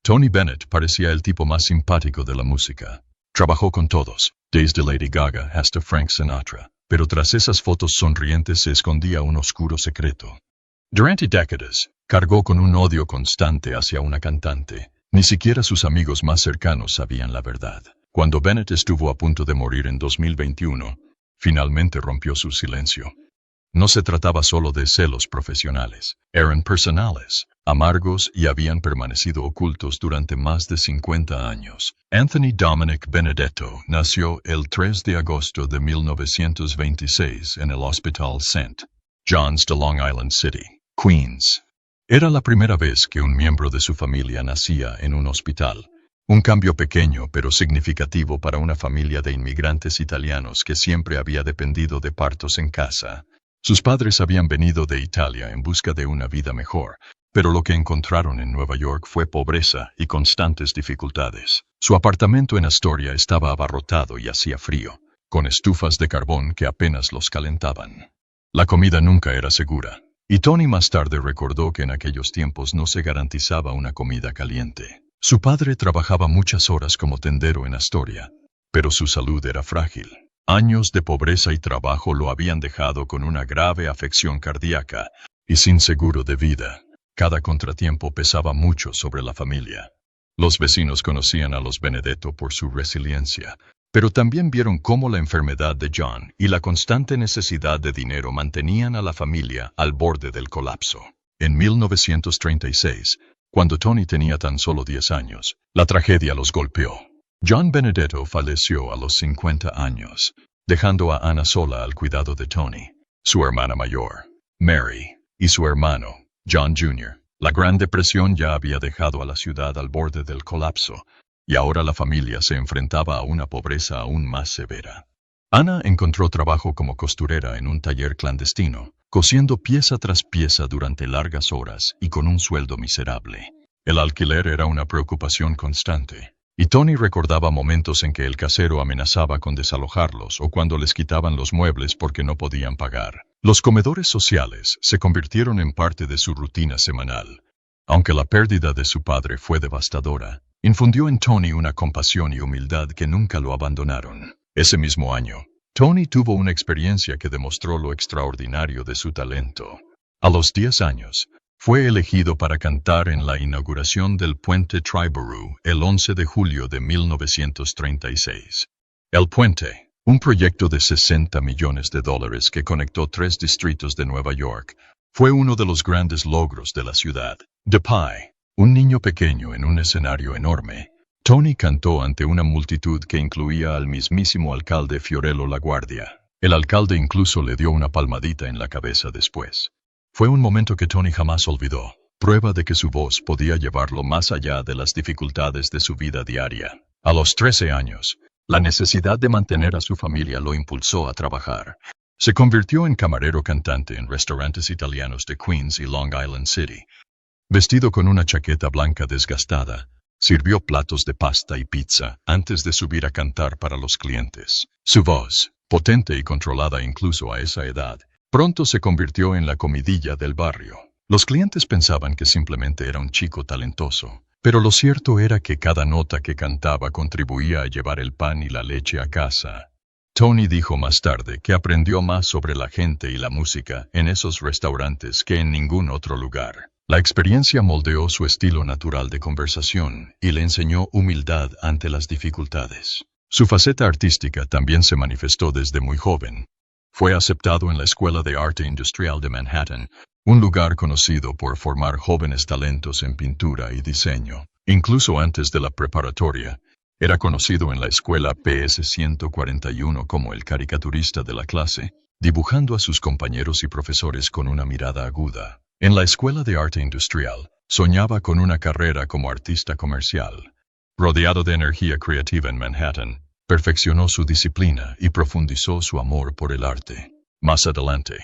Tony Bennett parecía el tipo más simpático de la música. Trabajó con todos, desde Lady Gaga hasta Frank Sinatra, pero tras esas fotos sonrientes se escondía un oscuro secreto. Durante décadas, cargó con un odio constante hacia una cantante. Ni siquiera sus amigos más cercanos sabían la verdad. Cuando Bennett estuvo a punto de morir en 2021, finalmente rompió su silencio. No se trataba solo de celos profesionales, eran personales, amargos y habían permanecido ocultos durante más de 50 años. Anthony Dominic Benedetto nació el 3 de agosto de 1926 en el Hospital St. John's de Long Island City, Queens. Era la primera vez que un miembro de su familia nacía en un hospital. Un cambio pequeño pero significativo para una familia de inmigrantes italianos que siempre había dependido de partos en casa. Sus padres habían venido de Italia en busca de una vida mejor, pero lo que encontraron en Nueva York fue pobreza y constantes dificultades. Su apartamento en Astoria estaba abarrotado y hacía frío, con estufas de carbón que apenas los calentaban. La comida nunca era segura, y Tony más tarde recordó que en aquellos tiempos no se garantizaba una comida caliente. Su padre trabajaba muchas horas como tendero en Astoria, pero su salud era frágil. Años de pobreza y trabajo lo habían dejado con una grave afección cardíaca y sin seguro de vida. Cada contratiempo pesaba mucho sobre la familia. Los vecinos conocían a los Benedetto por su resiliencia, pero también vieron cómo la enfermedad de John y la constante necesidad de dinero mantenían a la familia al borde del colapso. En 1936, cuando Tony tenía tan solo 10 años, la tragedia los golpeó. John Benedetto falleció a los 50 años, dejando a Anna sola al cuidado de Tony, su hermana mayor, Mary, y su hermano, John Jr. La Gran Depresión ya había dejado a la ciudad al borde del colapso, y ahora la familia se enfrentaba a una pobreza aún más severa. Anna encontró trabajo como costurera en un taller clandestino, cosiendo pieza tras pieza durante largas horas y con un sueldo miserable. El alquiler era una preocupación constante. Y Tony recordaba momentos en que el casero amenazaba con desalojarlos o cuando les quitaban los muebles porque no podían pagar. Los comedores sociales se convirtieron en parte de su rutina semanal. Aunque la pérdida de su padre fue devastadora, infundió en Tony una compasión y humildad que nunca lo abandonaron. Ese mismo año, Tony tuvo una experiencia que demostró lo extraordinario de su talento. A los 10 años, fue elegido para cantar en la inauguración del puente Triborough el 11 de julio de 1936. El puente, un proyecto de $60 millones que conectó 3 distritos de Nueva York, fue uno de los grandes logros de la ciudad. De pie, un niño pequeño en un escenario enorme, Tony cantó ante una multitud que incluía al mismísimo alcalde Fiorello LaGuardia. El alcalde incluso le dio una palmadita en la cabeza después. Fue un momento que Tony jamás olvidó, prueba de que su voz podía llevarlo más allá de las dificultades de su vida diaria. A los 13 años, la necesidad de mantener a su familia lo impulsó a trabajar. Se convirtió en camarero cantante en restaurantes italianos de Queens y Long Island City. Vestido con una chaqueta blanca desgastada, sirvió platos de pasta y pizza antes de subir a cantar para los clientes. Su voz, potente y controlada incluso a esa edad, pronto se convirtió en la comidilla del barrio. Los clientes pensaban que simplemente era un chico talentoso, pero lo cierto era que cada nota que cantaba contribuía a llevar el pan y la leche a casa. Tony dijo más tarde que aprendió más sobre la gente y la música en esos restaurantes que en ningún otro lugar. La experiencia moldeó su estilo natural de conversación y le enseñó humildad ante las dificultades. Su faceta artística también se manifestó desde muy joven. Fue aceptado en la Escuela de Arte Industrial de Manhattan, un lugar conocido por formar jóvenes talentos en pintura y diseño. Incluso antes de la preparatoria, era conocido en la escuela PS 141 como el caricaturista de la clase, dibujando a sus compañeros y profesores con una mirada aguda. En la Escuela de Arte Industrial, soñaba con una carrera como artista comercial. Rodeado de energía creativa en Manhattan, perfeccionó su disciplina y profundizó su amor por el arte. Más adelante,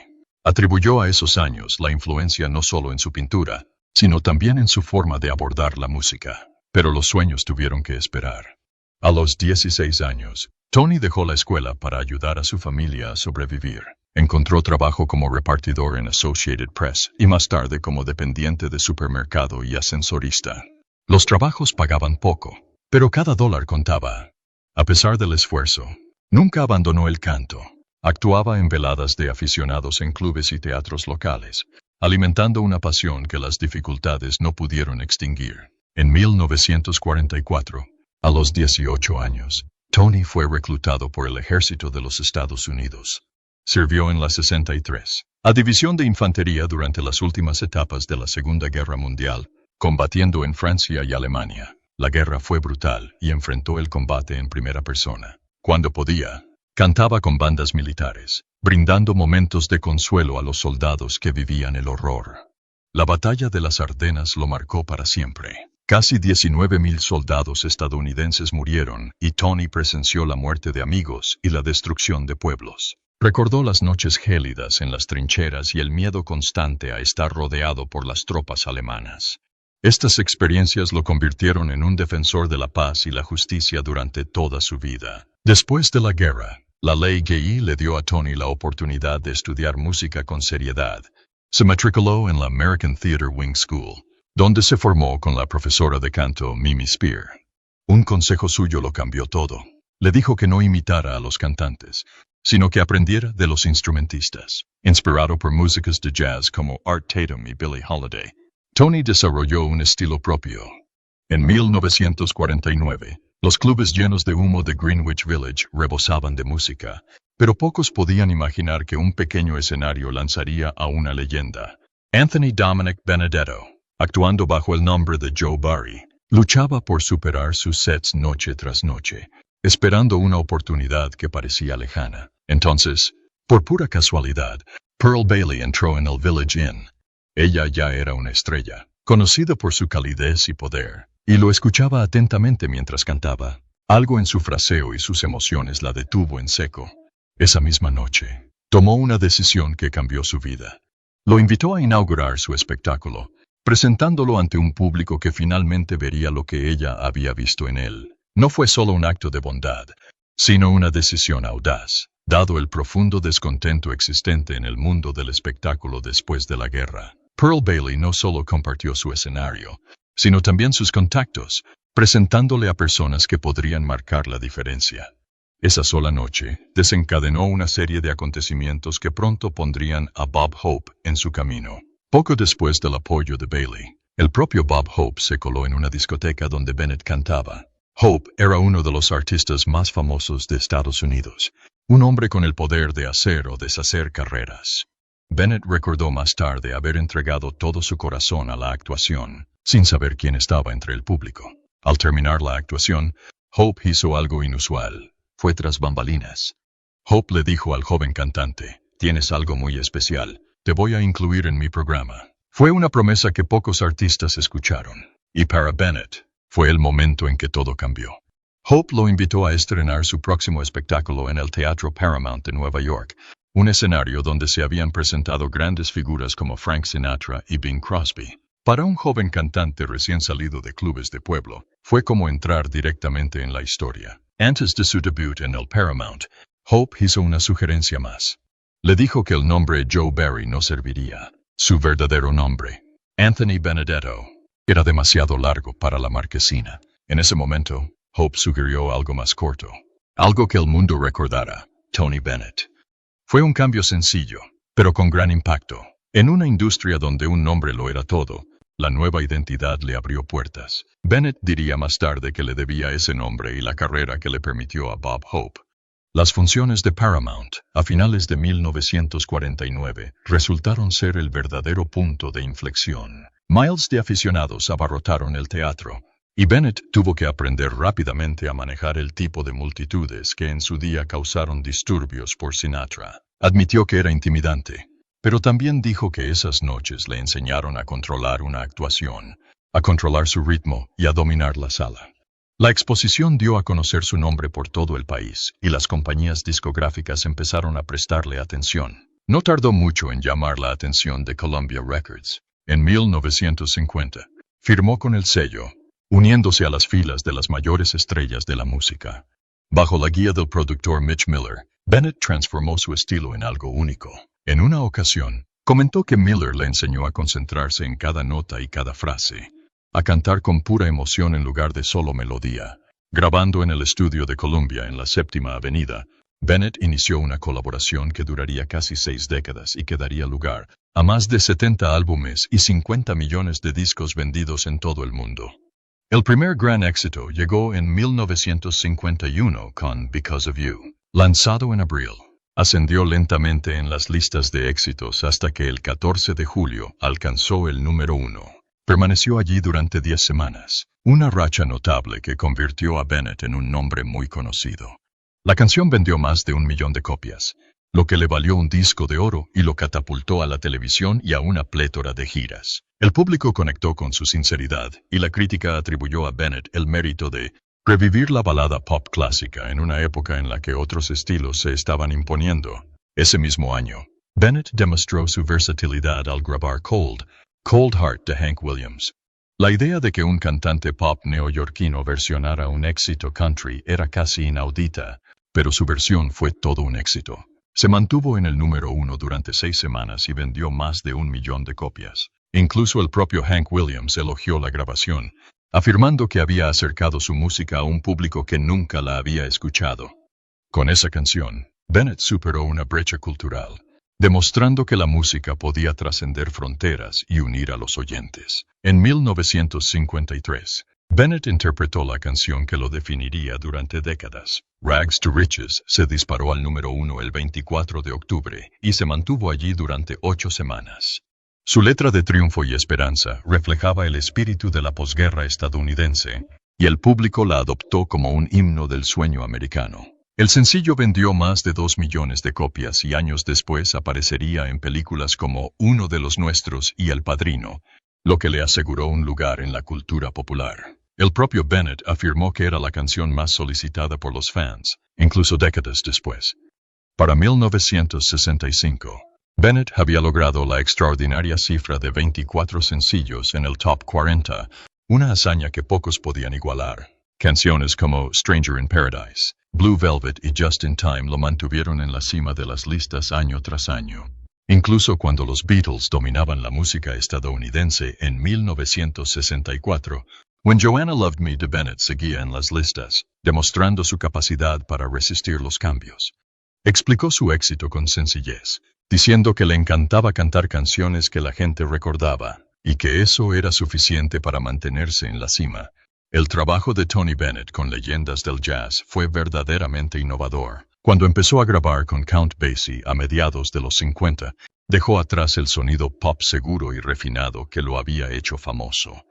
atribuyó a esos años la influencia no solo en su pintura, sino también en su forma de abordar la música. Pero los sueños tuvieron que esperar. A los 16 años, Tony dejó la escuela para ayudar a su familia a sobrevivir. Encontró trabajo como repartidor en Associated Press y más tarde como dependiente de supermercado y ascensorista. Los trabajos pagaban poco, pero cada dólar contaba. A pesar del esfuerzo, nunca abandonó el canto. Actuaba en veladas de aficionados en clubes y teatros locales, alimentando una pasión que las dificultades no pudieron extinguir. En 1944, a los 18 años, Tony fue reclutado por el ejército de los Estados Unidos. Sirvió en la 63, a División de Infantería durante las últimas etapas de la Segunda Guerra Mundial, combatiendo en Francia y Alemania. La guerra fue brutal y enfrentó el combate en primera persona. Cuando podía, cantaba con bandas militares, brindando momentos de consuelo a los soldados que vivían el horror. La batalla de las Ardenas lo marcó para siempre. Casi 19.000 soldados estadounidenses murieron y Tony presenció la muerte de amigos y la destrucción de pueblos. Recordó las noches gélidas en las trincheras y el miedo constante a estar rodeado por las tropas alemanas. Estas experiencias lo convirtieron en un defensor de la paz y la justicia durante toda su vida. Después de la guerra, la ley gay le dio a Tony la oportunidad de estudiar música con seriedad. Se matriculó en la American Theater Wing School, donde se formó con la profesora de canto Mimi Spear. Un consejo suyo lo cambió todo. Le dijo que no imitara a los cantantes, sino que aprendiera de los instrumentistas. Inspirado por músicos de jazz como Art Tatum y Billie Holiday, Tony desarrolló un estilo propio. En 1949, los clubes llenos de humo de Greenwich Village rebosaban de música, pero pocos podían imaginar que un pequeño escenario lanzaría a una leyenda. Anthony Dominic Benedetto, actuando bajo el nombre de Joe Barry, luchaba por superar sus sets noche tras noche, esperando una oportunidad que parecía lejana. Entonces, por pura casualidad, Pearl Bailey entró en el Village Inn. Ella ya era una estrella, conocida por su calidez y poder, y lo escuchaba atentamente mientras cantaba. Algo en su fraseo y sus emociones la detuvo en seco. Esa misma noche, tomó una decisión que cambió su vida. Lo invitó a inaugurar su espectáculo, presentándolo ante un público que finalmente vería lo que ella había visto en él. No fue solo un acto de bondad, sino una decisión audaz, dado el profundo descontento existente en el mundo del espectáculo después de la guerra. Pearl Bailey no solo compartió su escenario, sino también sus contactos, presentándole a personas que podrían marcar la diferencia. Esa sola noche desencadenó una serie de acontecimientos que pronto pondrían a Bob Hope en su camino. Poco después del apoyo de Bailey, el propio Bob Hope se coló en una discoteca donde Bennett cantaba. Hope era uno de los artistas más famosos de Estados Unidos, un hombre con el poder de hacer o deshacer carreras. Bennett recordó más tarde haber entregado todo su corazón a la actuación, sin saber quién estaba entre el público. Al terminar la actuación, Hope hizo algo inusual. Fue tras bambalinas. Hope le dijo al joven cantante, «Tienes algo muy especial, te voy a incluir en mi programa». Fue una promesa que pocos artistas escucharon, y para Bennett, fue el momento en que todo cambió. Hope lo invitó a estrenar su próximo espectáculo en el Teatro Paramount de Nueva York, un escenario donde se habían presentado grandes figuras como Frank Sinatra y Bing Crosby. Para un joven cantante recién salido de clubes de pueblo, fue como entrar directamente en la historia. Antes de su debut en el Paramount, Hope hizo una sugerencia más. Le dijo que el nombre Joe Barry no serviría. Su verdadero nombre, Anthony Benedetto, era demasiado largo para la marquesina. En ese momento, Hope sugirió algo más corto. Algo que el mundo recordara, Tony Bennett. Fue un cambio sencillo, pero con gran impacto. En una industria donde un nombre lo era todo, la nueva identidad le abrió puertas. Bennett diría más tarde que le debía ese nombre y la carrera que le permitió a Bob Hope. Las funciones de Paramount, a finales de 1949, resultaron ser el verdadero punto de inflexión. Miles de aficionados abarrotaron el teatro, y Bennett tuvo que aprender rápidamente a manejar el tipo de multitudes que en su día causaron disturbios por Sinatra. Admitió que era intimidante, pero también dijo que esas noches le enseñaron a controlar una actuación, a controlar su ritmo y a dominar la sala. La exposición dio a conocer su nombre por todo el país, y las compañías discográficas empezaron a prestarle atención. No tardó mucho en llamar la atención de Columbia Records. En 1950, firmó con el sello, uniéndose a las filas de las mayores estrellas de la música. Bajo la guía del productor Mitch Miller, Bennett transformó su estilo en algo único. En una ocasión, comentó que Miller le enseñó a concentrarse en cada nota y cada frase. a cantar con pura emoción en lugar de solo melodía. Grabando en el estudio de Columbia en la Séptima Avenida, Bennett inició una colaboración que duraría casi 6 décadas y que daría lugar a más de 70 álbumes y 50 millones de discos vendidos en todo el mundo. El primer gran éxito llegó en 1951 con Because of You. Lanzado en abril, ascendió lentamente en las listas de éxitos hasta que el 14 de julio alcanzó el número 1. Permaneció allí durante 10 semanas, una racha notable que convirtió a Bennett en un nombre muy conocido. La canción vendió más de 1 millón de copias, lo que le valió un disco de oro y lo catapultó a la televisión y a una plétora de giras. El público conectó con su sinceridad y la crítica atribuyó a Bennett el mérito de revivir la balada pop clásica en una época en la que otros estilos se estaban imponiendo. Ese mismo año, Bennett demostró su versatilidad al grabar Cold Heart de Hank Williams. La idea de que un cantante pop neoyorquino versionara un éxito country era casi inaudita, pero su versión fue todo un éxito. Se mantuvo en el número 1 durante 6 semanas y vendió más de 1 millón de copias. Incluso el propio Hank Williams elogió la grabación, afirmando que había acercado su música a un público que nunca la había escuchado. Con esa canción, Bennett superó una brecha cultural, demostrando que la música podía trascender fronteras y unir a los oyentes. En 1953, Bennett interpretó la canción que lo definiría durante décadas. Rags to Riches se disparó al número 1 el 24 de octubre y se mantuvo allí durante 8 semanas. Su letra de triunfo y esperanza reflejaba el espíritu de la posguerra estadounidense, y el público la adoptó como un himno del sueño americano. El sencillo vendió más de 2 millones de copias y años después aparecería en películas como Uno de los Nuestros y El Padrino, lo que le aseguró un lugar en la cultura popular. El propio Bennett afirmó que era la canción más solicitada por los fans, incluso décadas después. Para 1965, Bennett había logrado la extraordinaria cifra de 24 sencillos en el Top 40, una hazaña que pocos podían igualar. Canciones como Stranger in Paradise, Blue Velvet y Just in Time lo mantuvieron en la cima de las listas año tras año. Incluso cuando los Beatles dominaban la música estadounidense en 1964, When Joanna Loved Me de Bennett seguía en las listas, demostrando su capacidad para resistir los cambios. Explicó su éxito con sencillez, diciendo que le encantaba cantar canciones que la gente recordaba, y que eso era suficiente para mantenerse en la cima. El trabajo de Tony Bennett con leyendas del jazz fue verdaderamente innovador. Cuando empezó a grabar con Count Basie a mediados de los 50, dejó atrás el sonido pop seguro y refinado que lo había hecho famoso.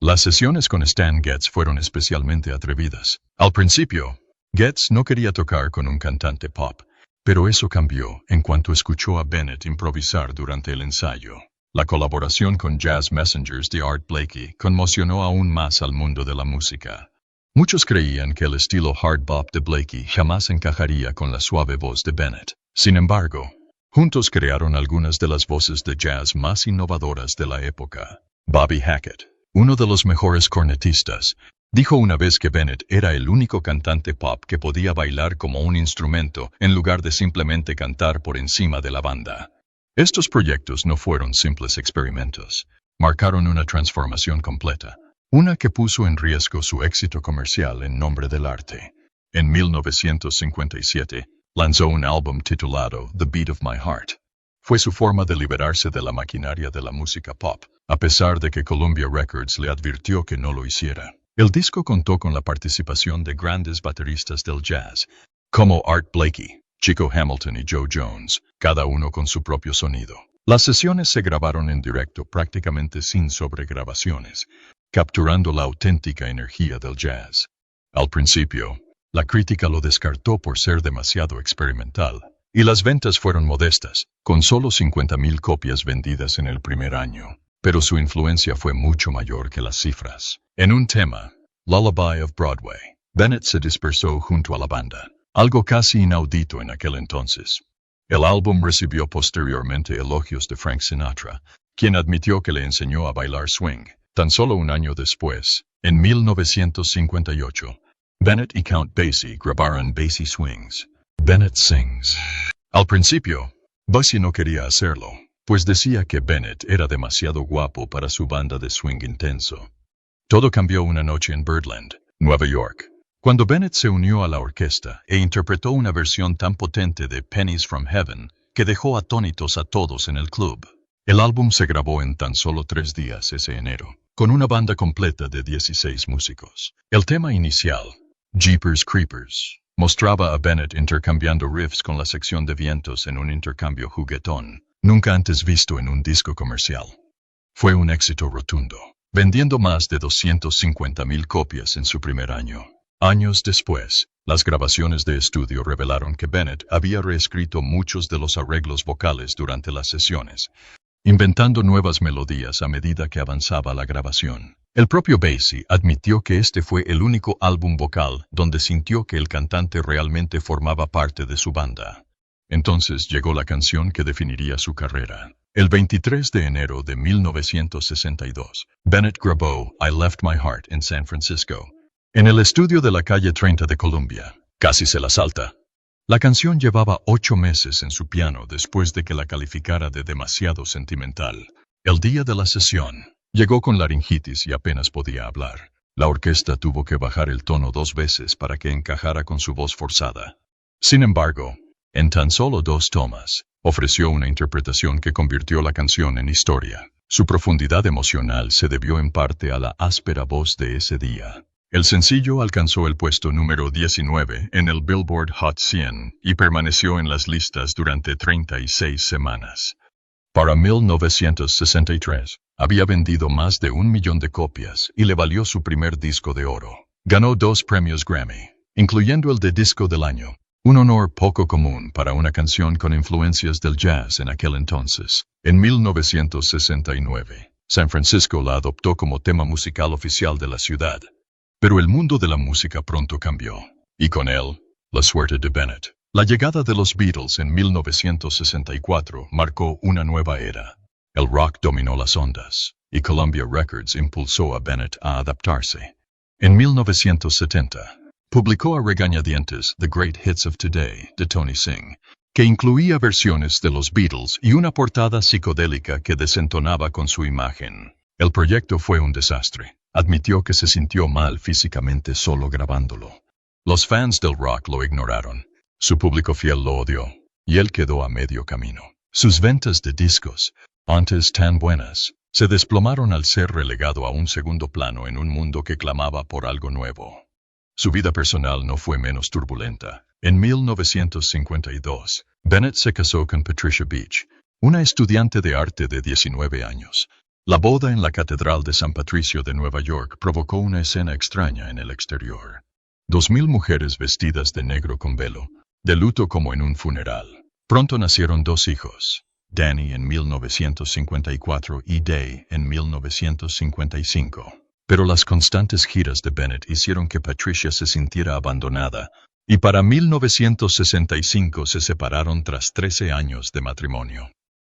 Las sesiones con Stan Getz fueron especialmente atrevidas. Al principio, Getz no quería tocar con un cantante pop, pero eso cambió en cuanto escuchó a Bennett improvisar durante el ensayo. La colaboración con Jazz Messengers de Art Blakey conmocionó aún más al mundo de la música. Muchos creían que el estilo hard bop de Blakey jamás encajaría con la suave voz de Bennett. Sin embargo, juntos crearon algunas de las voces de jazz más innovadoras de la época. Bobby Hackett, uno de los mejores cornetistas, dijo una vez que Bennett era el único cantante pop que podía bailar como un instrumento en lugar de simplemente cantar por encima de la banda. Estos proyectos no fueron simples experimentos, marcaron una transformación completa, una que puso en riesgo su éxito comercial en nombre del arte. En 1957, lanzó un álbum titulado The Beat of My Heart. Fue su forma de liberarse de la maquinaria de la música pop, a pesar de que Columbia Records le advirtió que no lo hiciera. El disco contó con la participación de grandes bateristas del jazz, como Art Blakey, Chico Hamilton y Joe Jones, cada uno con su propio sonido. Las sesiones se grabaron en directo prácticamente sin sobregrabaciones, capturando la auténtica energía del jazz. Al principio, la crítica lo descartó por ser demasiado experimental, y las ventas fueron modestas, con solo 50,000 copias vendidas en el primer año. Pero su influencia fue mucho mayor que las cifras. En un tema, Lullaby of Broadway, Bennett se dispersó junto a la banda, algo casi inaudito en aquel entonces. El álbum recibió posteriormente elogios de Frank Sinatra, quien admitió que le enseñó a bailar swing. Tan solo un año después, en 1958, Bennett y Count Basie grabaron Basie Swings, Bennett Sings. Al principio, Basie no quería hacerlo, pues decía que Bennett era demasiado guapo para su banda de swing intenso. Todo cambió una noche en Birdland, Nueva York, cuando Bennett se unió a la orquesta e interpretó una versión tan potente de Pennies from Heaven que dejó atónitos a todos en el club. El álbum se grabó en tan solo 3 días ese enero, con una banda completa de 16 músicos. El tema inicial, Jeepers Creepers, mostraba a Bennett intercambiando riffs con la sección de vientos en un intercambio juguetón, nunca antes visto en un disco comercial. Fue un éxito rotundo, vendiendo más de 250,000 copias en su primer año. Años después, las grabaciones de estudio revelaron que Bennett había reescrito muchos de los arreglos vocales durante las sesiones, inventando nuevas melodías a medida que avanzaba la grabación. El propio Basie admitió que este fue el único álbum vocal donde sintió que el cantante realmente formaba parte de su banda. Entonces llegó la canción que definiría su carrera. El 23 de enero de 1962, Bennett grabó I Left My Heart en San Francisco, en el estudio de la calle 30 de Columbia. Casi se la salta. La canción llevaba 8 meses en su piano después de que la calificara de demasiado sentimental. El día de la sesión, llegó con laringitis y apenas podía hablar. La orquesta tuvo que bajar el tono 2 veces para que encajara con su voz forzada. Sin embargo, en tan solo 2 tomas, ofreció una interpretación que convirtió la canción en historia. Su profundidad emocional se debió en parte a la áspera voz de ese día. El sencillo alcanzó el puesto número 19 en el Billboard Hot 100 y permaneció en las listas durante 36 semanas. Para 1963, había vendido más de 1 millón de copias y le valió su primer disco de oro. Ganó 2 premios Grammy, incluyendo el de Disco del Año, un honor poco común para una canción con influencias del jazz en aquel entonces. En 1969, San Francisco la adoptó como tema musical oficial de la ciudad. Pero el mundo de la música pronto cambió, y con él, la suerte de Bennett. La llegada de los Beatles en 1964 marcó una nueva era. El rock dominó las ondas, y Columbia Records impulsó a Bennett a adaptarse. En 1970, publicó a regañadientes The Great Hits of Today de Tony Singh, que incluía versiones de los Beatles y una portada psicodélica que desentonaba con su imagen. El proyecto fue un desastre. Admitió que se sintió mal físicamente solo grabándolo. Los fans del rock lo ignoraron. Su público fiel lo odió, y él quedó a medio camino. Sus ventas de discos, antes tan buenas, se desplomaron al ser relegado a un segundo plano en un mundo que clamaba por algo nuevo. Su vida personal no fue menos turbulenta. En 1952, Bennett se casó con Patricia Beach, una estudiante de arte de 19 años. La boda en la Catedral de San Patricio de Nueva York provocó una escena extraña en el exterior. 2,000 mujeres vestidas de negro con velo, de luto como en un funeral. Pronto nacieron 2 hijos, Danny en 1954 y Day en 1955. Pero las constantes giras de Bennett hicieron que Patricia se sintiera abandonada, y para 1965 se separaron tras 13 años de matrimonio.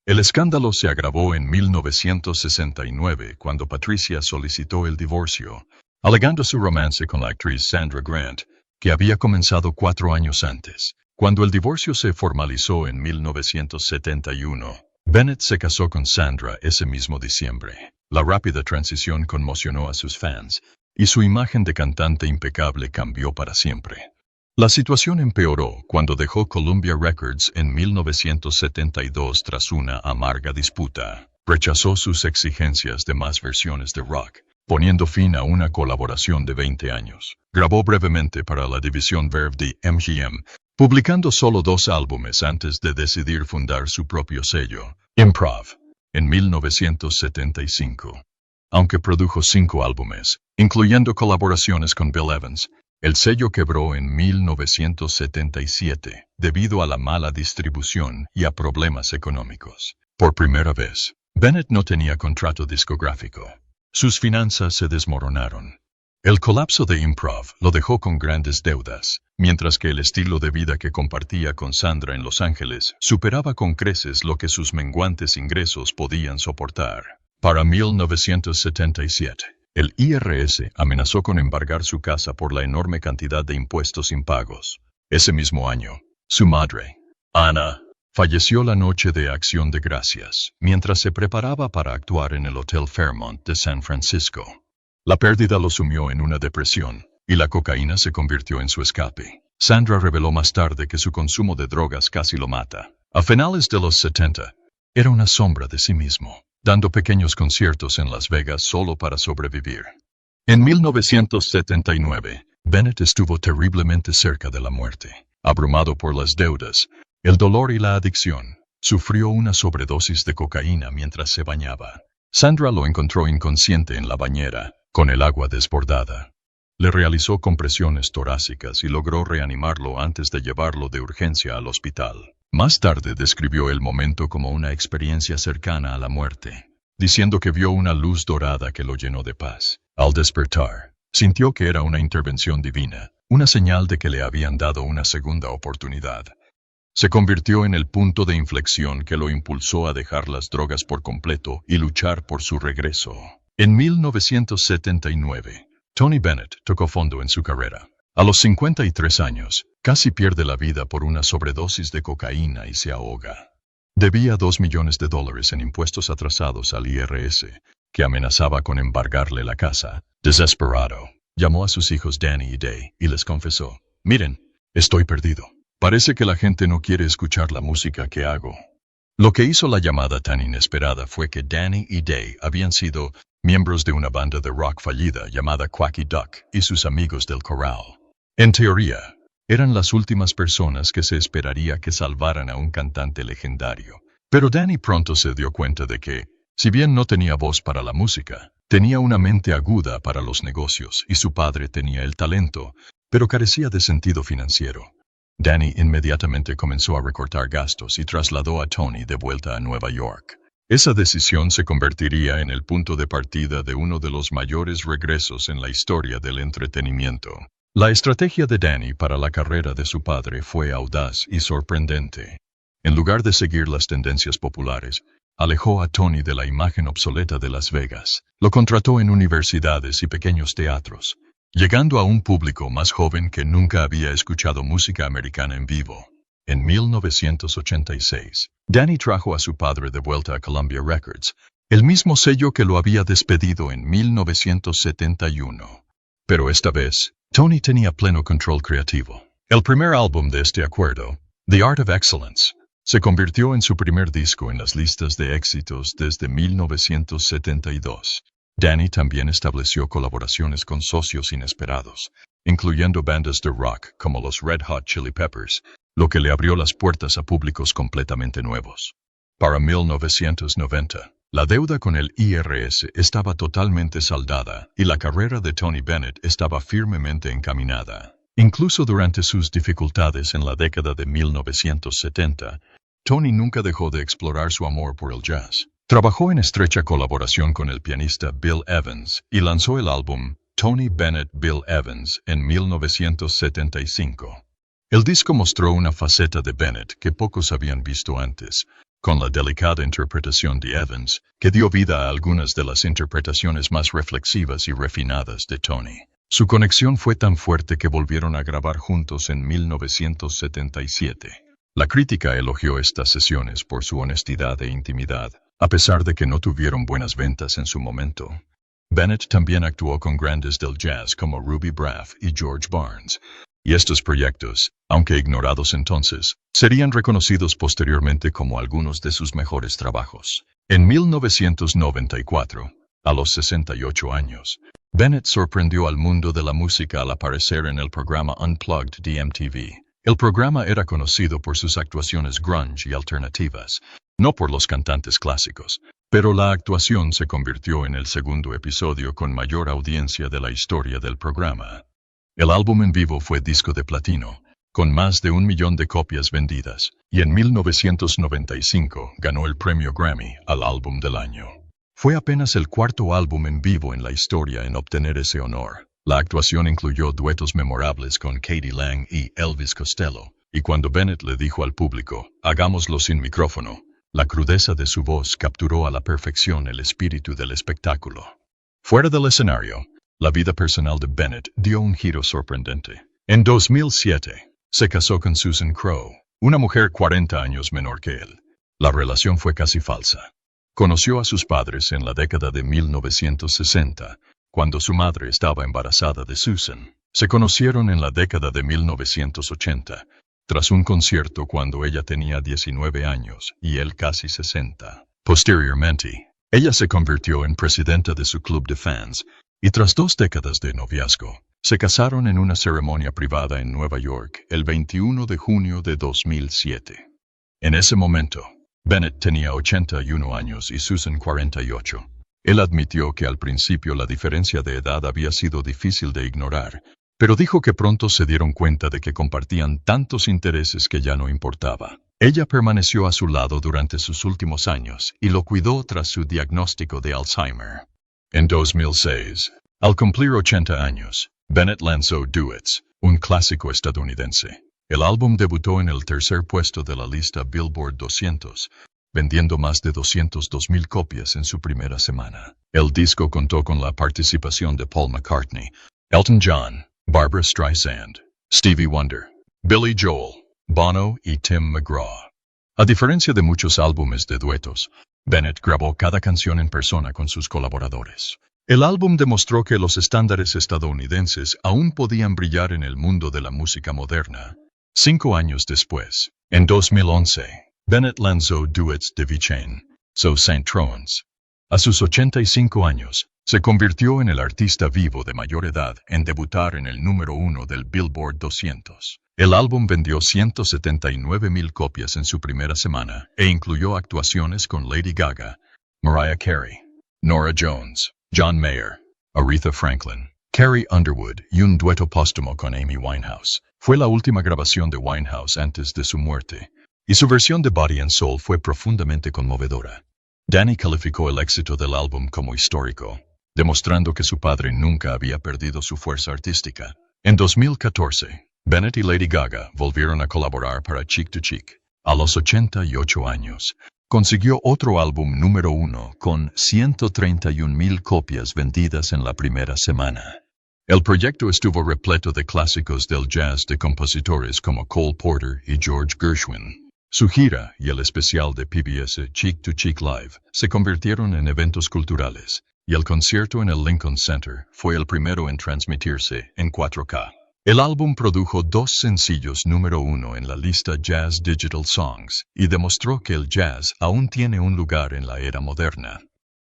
El escándalo se agravó en 1969 cuando Patricia solicitó el divorcio, alegando su romance con la actriz Sandra Grant, que había comenzado 4 años antes. Cuando el divorcio se formalizó en 1971, Bennett se casó con Sandra ese mismo diciembre. La rápida transición conmocionó a sus fans, y su imagen de cantante impecable cambió para siempre. La situación empeoró cuando dejó Columbia Records en 1972 tras una amarga disputa. Rechazó sus exigencias de más versiones de rock, poniendo fin a una colaboración de 20 años. Grabó brevemente para la división Verve de MGM, publicando solo 2 álbumes antes de decidir fundar su propio sello, Improv, en 1975. Aunque produjo 5 álbumes, incluyendo colaboraciones con Bill Evans, el sello quebró en 1977 debido a la mala distribución y a problemas económicos. Por primera vez, Bennett no tenía contrato discográfico. Sus finanzas se desmoronaron. El colapso de Improv lo dejó con grandes deudas, mientras que el estilo de vida que compartía con Sandra en Los Ángeles superaba con creces lo que sus menguantes ingresos podían soportar. Para 1977, el IRS amenazó con embargar su casa por la enorme cantidad de impuestos impagos. Ese mismo año, su madre, Anna, falleció la noche de Acción de Gracias, mientras se preparaba para actuar en el Hotel Fairmont de San Francisco. La pérdida lo sumió en una depresión, y la cocaína se convirtió en su escape. Sandra reveló más tarde que su consumo de drogas casi lo mata. A finales de los 70, era una sombra de sí mismo, dando pequeños conciertos en Las Vegas solo para sobrevivir. En 1979, Bennett estuvo terriblemente cerca de la muerte. Abrumado por las deudas, el dolor y la adicción, sufrió una sobredosis de cocaína mientras se bañaba. Sandra lo encontró inconsciente en la bañera, con el agua desbordada. Le realizó compresiones torácicas y logró reanimarlo antes de llevarlo de urgencia al hospital. Más tarde describió el momento como una experiencia cercana a la muerte, diciendo que vio una luz dorada que lo llenó de paz. Al despertar, sintió que era una intervención divina, una señal de que le habían dado una segunda oportunidad. Se convirtió en el punto de inflexión que lo impulsó a dejar las drogas por completo y luchar por su regreso. En 1979, Tony Bennett tocó fondo en su carrera. A los 53 años, casi pierde la vida por una sobredosis de cocaína y se ahoga. Debía $2 millones en impuestos atrasados al IRS, que amenazaba con embargarle la casa. Desesperado, llamó a sus hijos Danny y Day y les confesó: «Miren, estoy perdido. Parece que la gente no quiere escuchar la música que hago». Lo que hizo la llamada tan inesperada fue que Danny y Day habían sido miembros de una banda de rock fallida llamada Quacky Duck y sus amigos del corral. En teoría, eran las últimas personas que se esperaría que salvaran a un cantante legendario. Pero Danny pronto se dio cuenta de que, si bien no tenía voz para la música, tenía una mente aguda para los negocios y su padre tenía el talento, pero carecía de sentido financiero. Danny inmediatamente comenzó a recortar gastos y trasladó a Tony de vuelta a Nueva York. Esa decisión se convertiría en el punto de partida de uno de los mayores regresos en la historia del entretenimiento. La estrategia de Danny para la carrera de su padre fue audaz y sorprendente. En lugar de seguir las tendencias populares, alejó a Tony de la imagen obsoleta de Las Vegas. Lo contrató en universidades y pequeños teatros, llegando a un público más joven que nunca había escuchado música americana en vivo. En 1986, Danny trajo a su padre de vuelta a Columbia Records, el mismo sello que lo había despedido en 1971. Pero esta vez, Tony tenía pleno control creativo. El primer álbum de este acuerdo, The Art of Excellence, se convirtió en su primer disco en las listas de éxitos desde 1972. Danny también estableció colaboraciones con socios inesperados, incluyendo bandas de rock como los Red Hot Chili Peppers, lo que le abrió las puertas a públicos completamente nuevos. Para 1990, la deuda con el IRS estaba totalmente saldada y la carrera de Tony Bennett estaba firmemente encaminada. Incluso durante sus dificultades en la década de 1970, Tony nunca dejó de explorar su amor por el jazz. Trabajó en estrecha colaboración con el pianista Bill Evans y lanzó el álbum Tony Bennett Bill Evans en 1975. El disco mostró una faceta de Bennett que pocos habían visto antes, con la delicada interpretación de Evans, que dio vida a algunas de las interpretaciones más reflexivas y refinadas de Tony. Su conexión fue tan fuerte que volvieron a grabar juntos en 1977. La crítica elogió estas sesiones por su honestidad e intimidad, a pesar de que no tuvieron buenas ventas en su momento. Bennett también actuó con grandes del jazz como Ruby Braff y George Barnes, y estos proyectos, aunque ignorados entonces, serían reconocidos posteriormente como algunos de sus mejores trabajos. En 1994, a los 68 años, Bennett sorprendió al mundo de la música al aparecer en el programa Unplugged de MTV. El programa era conocido por sus actuaciones grunge y alternativas, no por los cantantes clásicos, pero la actuación se convirtió en el segundo episodio con mayor audiencia de la historia del programa. El álbum en vivo fue disco de platino, con más de 1 millón de copias vendidas, y en 1995 ganó el premio Grammy al álbum del año. Fue apenas el cuarto álbum en vivo en la historia en obtener ese honor. La actuación incluyó duetos memorables con Katie Lang y Elvis Costello, y cuando Bennett le dijo al público, «Hagámoslo sin micrófono», la crudeza de su voz capturó a la perfección el espíritu del espectáculo. Fuera del escenario, la vida personal de Bennett dio un giro sorprendente. En 2007, se casó con Susan Crowe, una mujer 40 años menor que él. La relación fue casi falsa. Conoció a sus padres en la década de 1960, cuando su madre estaba embarazada de Susan. Se conocieron en la década de 1980, tras un concierto cuando ella tenía 19 años y él casi 60. Posteriormente, ella se convirtió en presidenta de su club de fans y tras 2 décadas de noviazgo, se casaron en una ceremonia privada en Nueva York el 21 de junio de 2007. En ese momento, Bennett tenía 81 años y Susan 48. Él admitió que al principio la diferencia de edad había sido difícil de ignorar, pero dijo que pronto se dieron cuenta de que compartían tantos intereses que ya no importaba. Ella permaneció a su lado durante sus últimos años y lo cuidó tras su diagnóstico de Alzheimer. En 2006, al cumplir 80 años, Bennett lanzó Duets, un clásico estadounidense. El álbum debutó en el tercer puesto de la lista Billboard 200, vendiendo más de 202,000 copias en su primera semana. El disco contó con la participación de Paul McCartney, Elton John, Barbra Streisand, Stevie Wonder, Billy Joel, Bono y Tim McGraw. A diferencia de muchos álbumes de duetos, Bennett grabó cada canción en persona con sus colaboradores. El álbum demostró que los estándares estadounidenses aún podían brillar en el mundo de la música moderna. 5 años después, en 2011, Bennett lanzó Duets de V-Chain, So St. Trons. A sus 85 años, se convirtió en el artista vivo de mayor edad en debutar en el número 1 del Billboard 200. El álbum vendió 179,000 copias en su primera semana e incluyó actuaciones con Lady Gaga, Mariah Carey, Norah Jones, John Mayer, Aretha Franklin, Carrie Underwood y un dueto póstumo con Amy Winehouse. Fue la última grabación de Winehouse antes de su muerte, y su versión de Body and Soul fue profundamente conmovedora. Danny calificó el éxito del álbum como histórico, demostrando que su padre nunca había perdido su fuerza artística. En 2014, Bennett y Lady Gaga volvieron a colaborar para Cheek to Cheek. A los 88 años, consiguió otro álbum número 1 con 131,000 copias vendidas en la primera semana. El proyecto estuvo repleto de clásicos del jazz de compositores como Cole Porter y George Gershwin. Su gira y el especial de PBS Cheek to Cheek Live se convirtieron en eventos culturales, y el concierto en el Lincoln Center fue el primero en transmitirse en 4K. El álbum produjo 2 sencillos número 1 en la lista Jazz Digital Songs y demostró que el jazz aún tiene un lugar en la era moderna.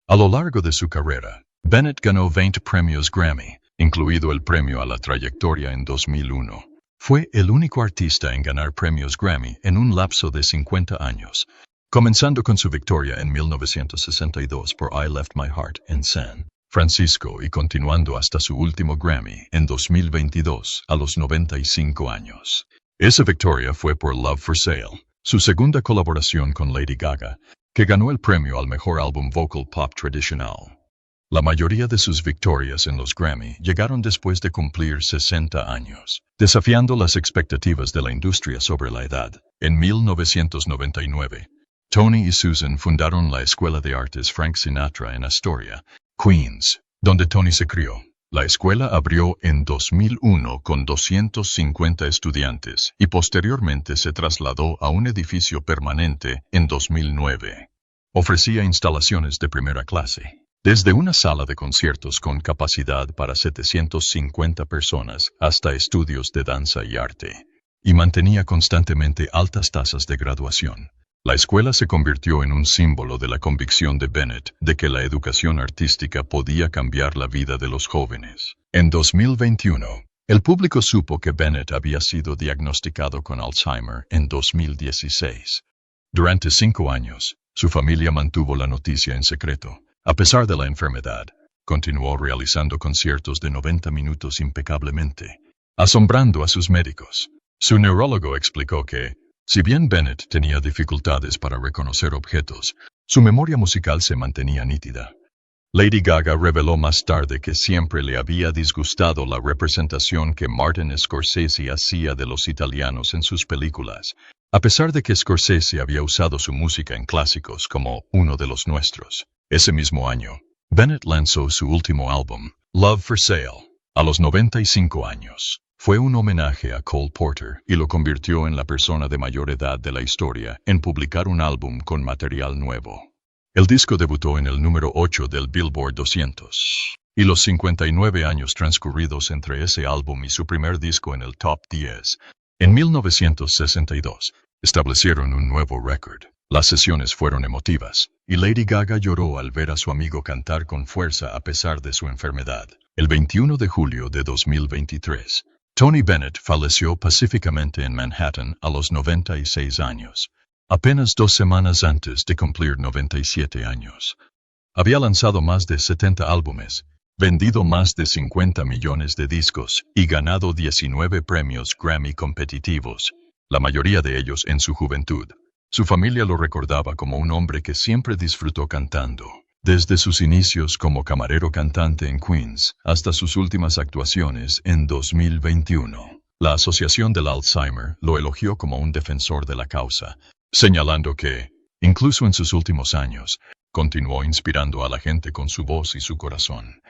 A lo largo de su carrera, Bennett ganó 20 premios Grammy, incluido el premio a la trayectoria en 2001. Fue el único artista en ganar premios Grammy en un lapso de 50 años, comenzando con su victoria en 1962 por I Left My Heart en San Francisco y continuando hasta su último Grammy en 2022 a los 95 años. Esa victoria fue por Love for Sale, su segunda colaboración con Lady Gaga, que ganó el premio al mejor álbum vocal pop tradicional. La mayoría de sus victorias en los Grammy llegaron después de cumplir 60 años, desafiando las expectativas de la industria sobre la edad. En 1999, Tony y Susan fundaron la Escuela de Artes Frank Sinatra en Astoria, Queens, donde Tony se crió. La escuela abrió en 2001 con 250 estudiantes y posteriormente se trasladó a un edificio permanente en 2009. Ofrecía instalaciones de primera clase, desde una sala de conciertos con capacidad para 750 personas hasta estudios de danza y arte, y mantenía constantemente altas tasas de graduación. La escuela se convirtió en un símbolo de la convicción de Bennett de que la educación artística podía cambiar la vida de los jóvenes. En 2021, el público supo que Bennett había sido diagnosticado con Alzheimer en 2016. Durante 5 años, su familia mantuvo la noticia en secreto. A pesar de la enfermedad, continuó realizando conciertos de 90 minutos impecablemente, asombrando a sus médicos. Su neurólogo explicó que, si bien Bennett tenía dificultades para reconocer objetos, su memoria musical se mantenía nítida. Lady Gaga reveló más tarde que siempre le había disgustado la representación que Martin Scorsese hacía de los italianos en sus películas, a pesar de que Scorsese había usado su música en clásicos como Uno de los Nuestros. Ese mismo año, Bennett lanzó su último álbum, Love for Sale, a los 95 años. Fue un homenaje a Cole Porter y lo convirtió en la persona de mayor edad de la historia en publicar un álbum con material nuevo. El disco debutó en el número 8 del Billboard 200. y los 59 años transcurridos entre ese álbum y su primer disco en el Top 10. En 1962, establecieron un nuevo récord. Las sesiones fueron emotivas, y Lady Gaga lloró al ver a su amigo cantar con fuerza a pesar de su enfermedad. El 21 de julio de 2023, Tony Bennett falleció pacíficamente en Manhattan a los 96 años, apenas 2 semanas antes de cumplir 97 años. Había lanzado más de 70 álbumes, vendido más de 50 millones de discos y ganado 19 premios Grammy competitivos, la mayoría de ellos en su juventud. Su familia lo recordaba como un hombre que siempre disfrutó cantando, desde sus inicios como camarero cantante en Queens hasta sus últimas actuaciones en 2021. La Asociación del Alzheimer lo elogió como un defensor de la causa, señalando que, incluso en sus últimos años, continuó inspirando a la gente con su voz y su corazón.